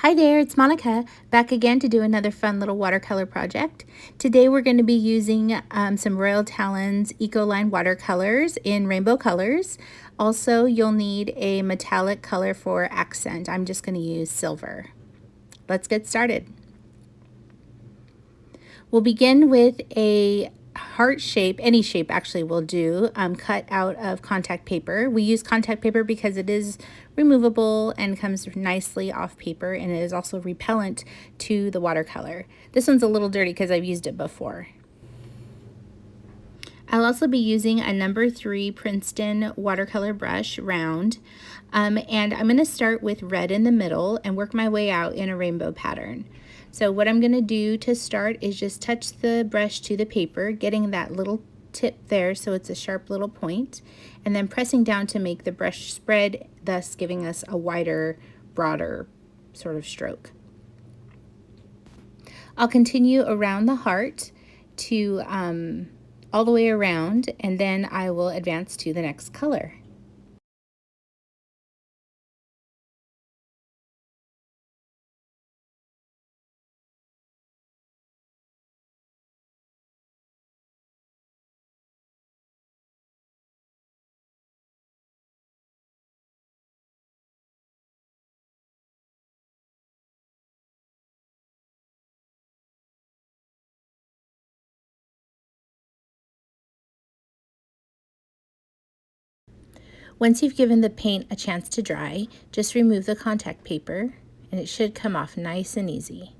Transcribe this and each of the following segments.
Hi there, it's Monica, back again to do another fun little watercolor project. Today we're going to be using some Royal Talens Ecoline watercolors in rainbow colors. Also, you'll need a metallic color for accent. I'm just going to use silver. Let's get started. We'll begin with a heart shape, any shape actually will do, cut out of contact paper. We use contact paper because it is removable and comes nicely off paper, and it is also repellent to the watercolor. This one's a little dirty because I've used it before. I'll also be using a number 3 Princeton watercolor brush, round, and I'm going to start with red in the middle and work my way out in a rainbow pattern. So what I'm going to do to start is just touch the brush to the paper, getting that little tip there so it's a sharp little point, and then pressing down to make the brush spread, thus giving us a wider, broader sort of stroke. I'll continue around the heart to all the way around, and then I will advance to the next color. Once you've given the paint a chance to dry, just remove the contact paper and it should come off nice and easy.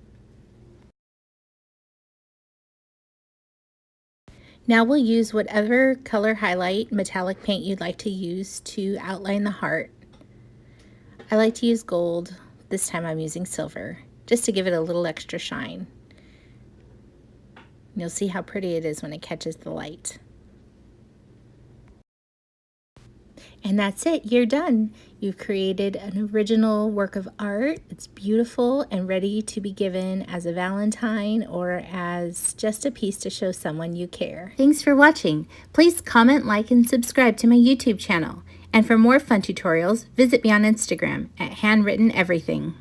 Now we'll use whatever color highlight metallic paint you'd like to use to outline the heart. I like to use gold. This time I'm using silver, just to give it a little extra shine. You'll see how pretty it is when it catches the light. And that's it, you're done. You've created an original work of art. It's beautiful and ready to be given as a valentine or as just a piece to show someone you care. Thanks for watching. Please comment, like, and subscribe to my YouTube channel. And for more fun tutorials, visit me on Instagram at handwritteneverything.